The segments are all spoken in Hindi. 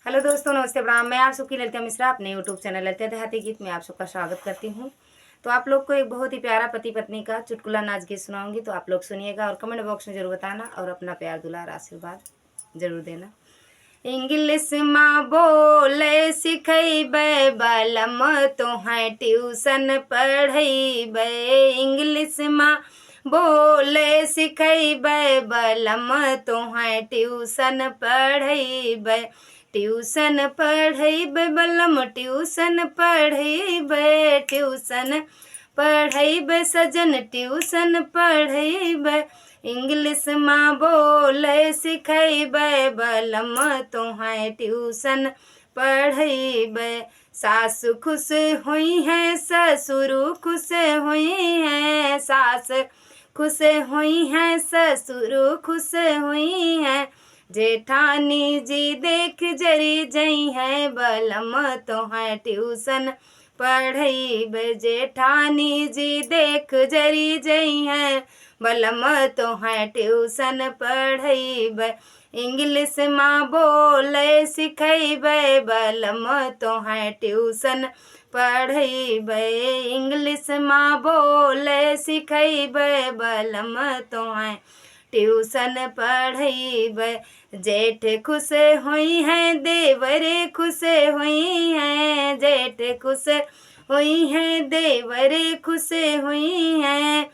हेलो दोस्तों, नमस्ते प्रणाम। मैं आप सबकी ललिता मिश्रा अपने यूट्यूब चैनल ललिता देहाती गीत में आप सबका स्वागत करती हूँ। तो आप लोग को एक बहुत ही प्यारा पति पत्नी का चुटकुला नाच गीत सुनाऊंगी, तो आप लोग सुनिएगा और कमेंट बॉक्स में जरूर बताना और अपना प्यार दुलार आशीर्वाद जरूर देना। इंग्लिश माँ बोले सिखैबै बलम तोहें ट्यूशन पढ़ैबै। इंग्लिश माँ बोले सिखैबै बलम तोहें ट्यूशन पढ़ैबै। ट्यूशन पढ़ैबै बलम ट्यूशन पढ़ैबै। ट्यूशन पढ़ैबै सजन ट्यूशन पढ़ैबै। इंग्लिश माँ बोले सिखैबै बलम तोहें ट्यूशन पढ़ैबै। सास खुश हुई हैं ससुर खुश हुई हैं। सास खुश हुई हैं ससुर खुश हुई हैं। जेठानी जी देख जरी जई हैं बलम तोहें ट्यूशन पढ़ैबै। जेठानी जी देख जरी जई हैं बलम तोहें ट्यूशन पढ़ैबै। इंग्लिश माँ बोले सिखैबै बलम तोहें ट्यूशन पढ़ैबै। इंग्लिश माँ बोले सिखैबै बलम तोहें ट्यूशन पढ़ैबै। जेठ खुश हुई हैं देवरे खुश हुई हैं। जेठ खुश हुई हैं देवरे खुश हुई हैं।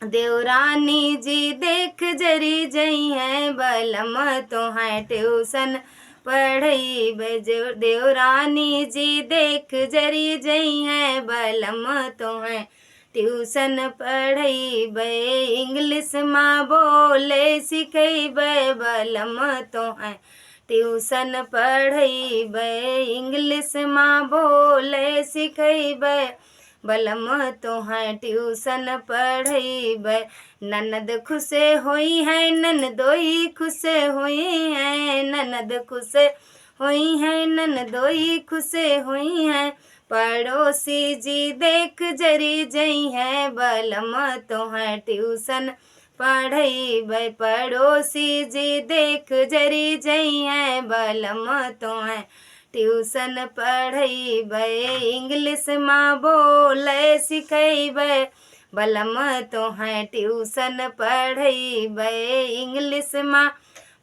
देवरानी जी देख जरी जई हैं बलम तोहें ट्यूशन पढ़ैबै। देवरानी जी देख जरी जई हैं बलम तोहें ट्यूशन पढ़ैबै। इंग्लिश माँ बोले सिखैबै बलम तोहें ट्यूशन पढ़ैबै। इंग्लिश माँ बोले सिखैबै बलम तोहें ट्यूशन पढ़ैबै। ननद खुश हुई हैं ननदोई खुश हुई हैं। ननद खुश हुई हैं ननदोई खुश हुई हैं। पड़ोसी जी देख जरी जई हैं बलम तोहें ट्यूशन पढ़ैबै। पड़ोसी जी देख जरी जई हैं बलम तोहें ट्यूशन पढ़ैबै। इंग्लिश माँ बोले सिखैबै बलम तोहें ट्यूशन पढ़ैबै। इंग्लिश माँ